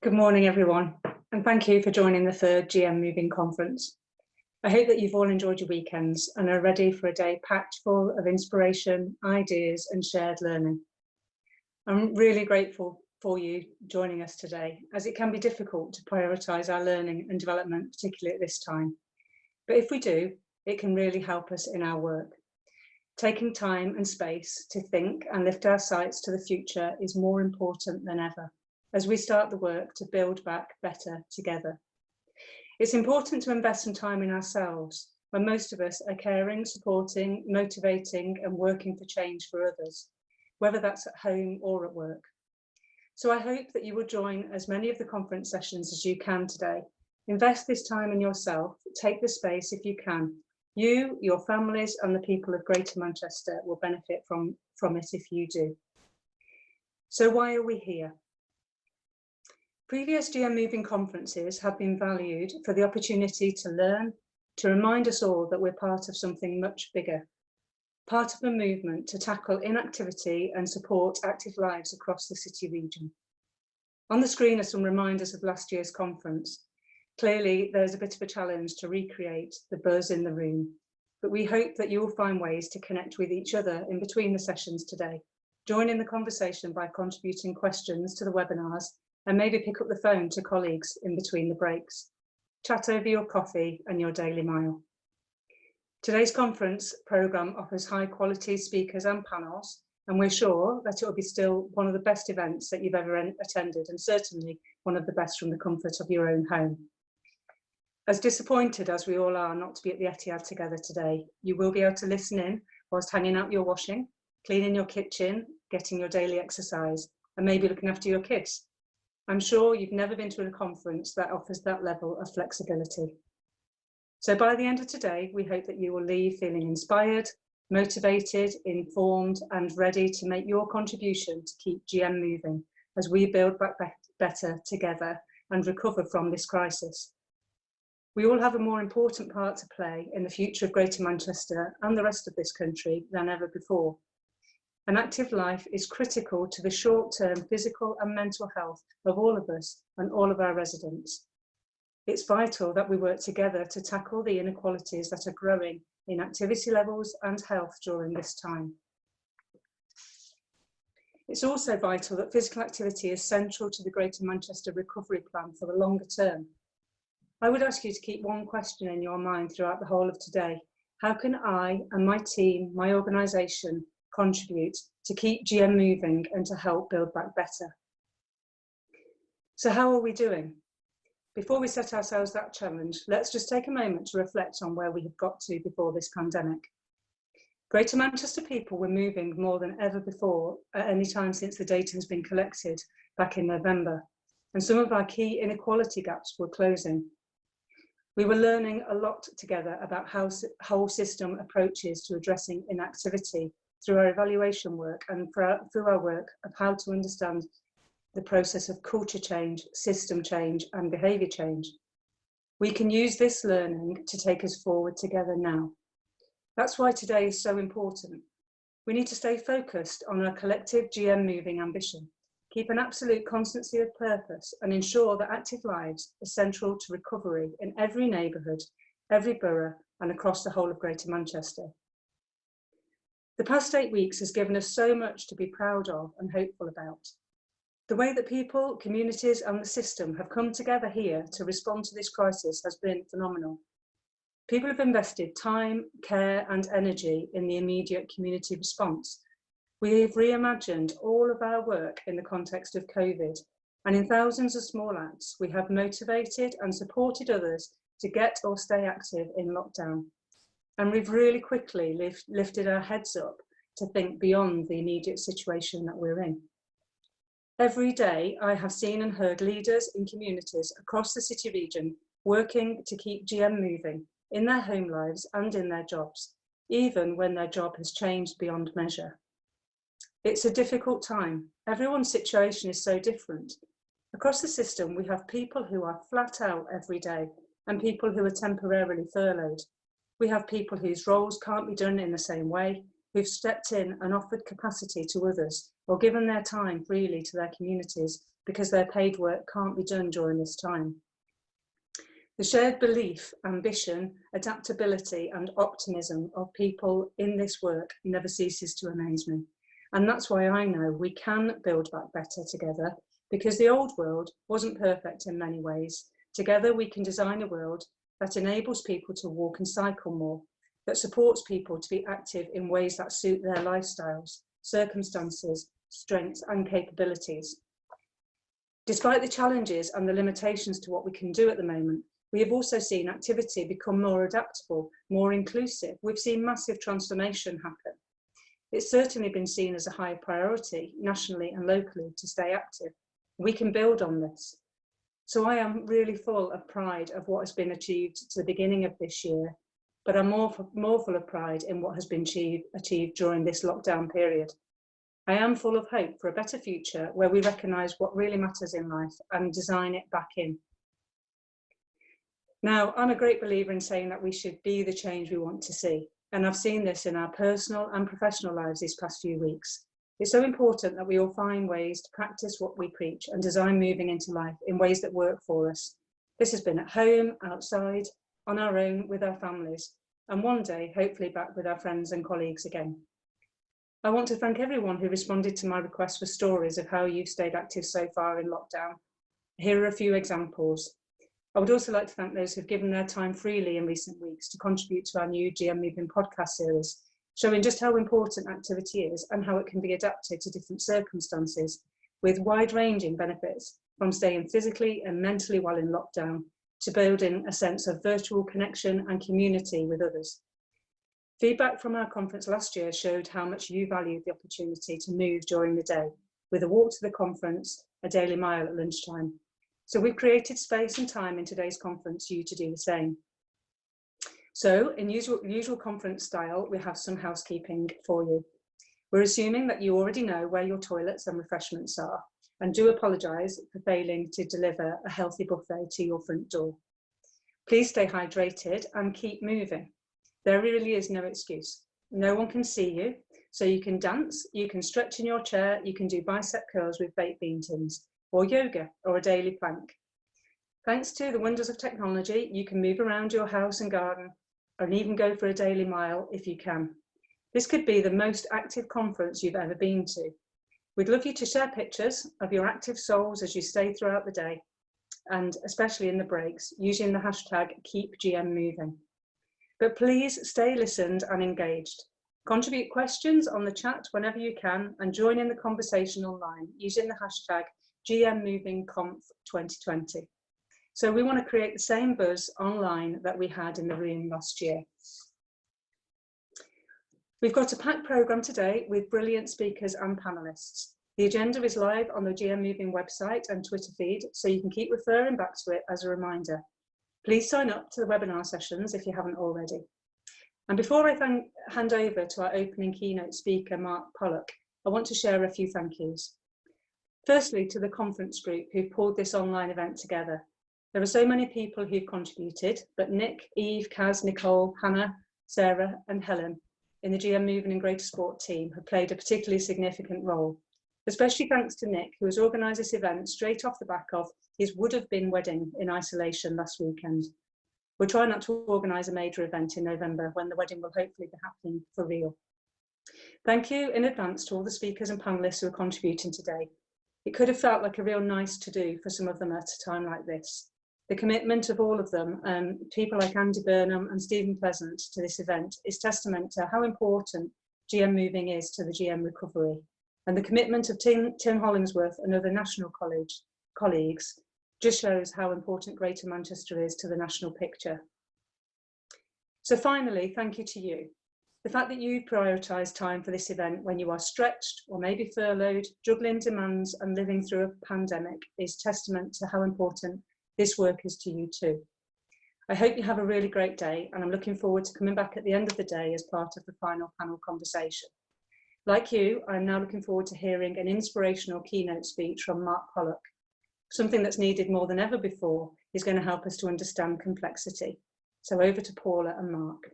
Good morning, everyone, and thank you for joining the third GM Moving Conference. I hope that you've all enjoyed your weekends and are ready for a day packed full of inspiration, ideas, and shared learning. I'm really grateful for you joining us today, as it can be difficult to prioritise our learning and development, particularly at this time. But if we do, it can really help us in our work. Taking time and space to think and lift our sights to the future is more important than ever, as we start the work to build back better together. It's important to invest some time in ourselves when most of us are caring, supporting, motivating and working for change for others, whether that's at home or at work. So I hope that you will join as many of the conference sessions as you can today. Invest this time in yourself, take the space if you can. You, your families and the people of Greater Manchester will benefit from it if you do. So why are we here? Previous GM Moving conferences have been valued for the opportunity to learn, to remind us all that we're part of something much bigger, part of a movement to tackle inactivity and support active lives across the city region. On the screen are some reminders of last year's conference. Clearly, there's a bit of a challenge to recreate the buzz in the room, but we hope that you will find ways to connect with each other in between the sessions today. Join in the conversation by contributing questions to the webinars and maybe pick up the phone to colleagues in between the breaks. Chat over your coffee and your daily mile. Today's conference programme offers high quality speakers and panels, and we're sure that it will be still one of the best events that you've ever attended, and certainly one of the best from the comfort of your own home. As disappointed as we all are not to be at the Etihad together today, you will be able to listen in whilst hanging out your washing, cleaning your kitchen, getting your daily exercise, and maybe looking after your kids. I'm sure you've never been to a conference that offers that level of flexibility. So by the end of today, we hope that you will leave feeling inspired, motivated, informed, and ready to make your contribution to keep GM moving as we build back better together and recover from this crisis. We all have a more important part to play in the future of Greater Manchester and the rest of this country than ever before. An active life is critical to the short-term physical and mental health of all of us and all of our residents. It's vital that we work together to tackle the inequalities that are growing in activity levels and health during this time. It's also vital that physical activity is central to the Greater Manchester recovery plan for the longer term. I would ask you to keep one question in your mind throughout the whole of today. How can I and my team, my organisation, contribute to keep GM moving and to help build back better? So how are we doing? Before we set ourselves that challenge, let's just take a moment to reflect on where we have got to before this pandemic. Greater Manchester people were moving more than ever before at any time since the data has been collected back in November, and some of our key inequality gaps were closing. We were learning a lot together about how whole system approaches to addressing inactivity through our evaluation work and through our work of how to understand the process of culture change, system change and behaviour change. We can use this learning to take us forward together now. That's why today is so important. We need to stay focused on our collective GM moving ambition, keep an absolute constancy of purpose and ensure that active lives are central to recovery in every neighbourhood, every borough and across the whole of Greater Manchester. The past 8 weeks has given us so much to be proud of and hopeful about. The way that people, communities and the system have come together here to respond to this crisis has been phenomenal. People have invested time, care and energy in the immediate community response. We have reimagined all of our work in the context of COVID, and in thousands of small acts, we have motivated and supported others to get or stay active in lockdown. And we've really quickly lifted our heads up to think beyond the immediate situation that we're in. Every day, I have seen and heard leaders in communities across the city region working to keep GM moving in their home lives and in their jobs, even when their job has changed beyond measure. It's a difficult time. Everyone's situation is so different. Across the system, we have people who are flat out every day and people who are temporarily furloughed. We have people whose roles can't be done in the same way, who've stepped in and offered capacity to others or given their time freely to their communities because their paid work can't be done during this time. The shared belief, ambition, adaptability and optimism of people in this work never ceases to amaze me. And that's why I know we can build back better together, because the old world wasn't perfect in many ways. Together we can design a world that enables people to walk and cycle more, that supports people to be active in ways that suit their lifestyles, circumstances, strengths and capabilities. Despite the challenges and the limitations to what we can do at the moment, we have also seen activity become more adaptable, more inclusive. We've seen massive transformation happen. It's certainly been seen as a high priority nationally and locally to stay active. We can build on this. So I am really full of pride of what has been achieved to the beginning of this year, but I'm more full of pride in what has been achieved during this lockdown period. I am full of hope for a better future where we recognise what really matters in life and design it back in. Now, I'm a great believer in saying that we should be the change we want to see. And I've seen this in our personal and professional lives these past few weeks. It's so important that we all find ways to practice what we preach and design moving into life in ways that work for us. This has been at home, outside, on our own, with our families, and one day, hopefully back with our friends and colleagues again. I want to thank everyone who responded to my request for stories of how you've stayed active so far in lockdown. Here are a few examples. I would also like to thank those who've given their time freely in recent weeks to contribute to our new GM Moving podcast series, showing just how important activity is and how it can be adapted to different circumstances, with wide-ranging benefits from staying physically and mentally well in lockdown to building a sense of virtual connection and community with others. Feedback from our conference last year showed how much you valued the opportunity to move during the day, with a walk to the conference, a daily mile at lunchtime. So we've created space and time in today's conference for you to do the same. So in usual conference style, we have some housekeeping for you. We're assuming that you already know where your toilets and refreshments are, and do apologise for failing to deliver a healthy buffet to your front door. Please stay hydrated and keep moving. There really is no excuse. No one can see you, so you can dance, you can stretch in your chair, you can do bicep curls with baked bean tins, or yoga, or a daily plank. Thanks to the wonders of technology, you can move around your house and garden, and even go for a daily mile if you can. This could be the most active conference you've ever been to. We'd love you to share pictures of your active souls as you stay throughout the day, and especially in the breaks, using the hashtag #KeepGMMoving. But please stay listened and engaged. Contribute questions on the chat whenever you can, and join in the conversation online using the hashtag GMMovingConf2020. So we want to create the same buzz online that we had in the room last year. We've got a packed programme today with brilliant speakers and panellists. The agenda is live on the GM Moving website and Twitter feed, so you can keep referring back to it as a reminder. Please sign up to the webinar sessions if you haven't already. And before I hand over to our opening keynote speaker, Mark Pollock, I want to share a few thank yous. Firstly, to the conference group who pulled this online event together. There are so many people who've contributed, but Nick, Eve, Kaz, Nicole, Hannah, Sarah and Helen in the GM Moving and GreaterSport team have played a particularly significant role. Especially thanks to Nick, who has organised this event straight off the back of his would-have-been wedding in isolation last weekend. We're trying not to organise a major event in November when the wedding will hopefully be happening for real. Thank you in advance to all the speakers and panellists who are contributing today. It could have felt like a real nice to do for some of them at a time like this. The commitment of all of them, people like Andy Burnham and Stephen Pleasant to this event, is testament to how important GM Moving is to the GM recovery. And the commitment of Tim Hollingsworth and other national colleagues just shows how important Greater Manchester is to the national picture. So finally, thank you to you. The fact that you've prioritised time for this event when you are stretched or maybe furloughed, juggling demands and living through a pandemic is testament to how important this work is to you too. I hope you have a really great day, and I'm looking forward to coming back at the end of the day as part of the final panel conversation. Like you, I'm now looking forward to hearing an inspirational keynote speech from Mark Pollock. Something that's needed more than ever before is going to help us to understand complexity. So over to Paula and Mark.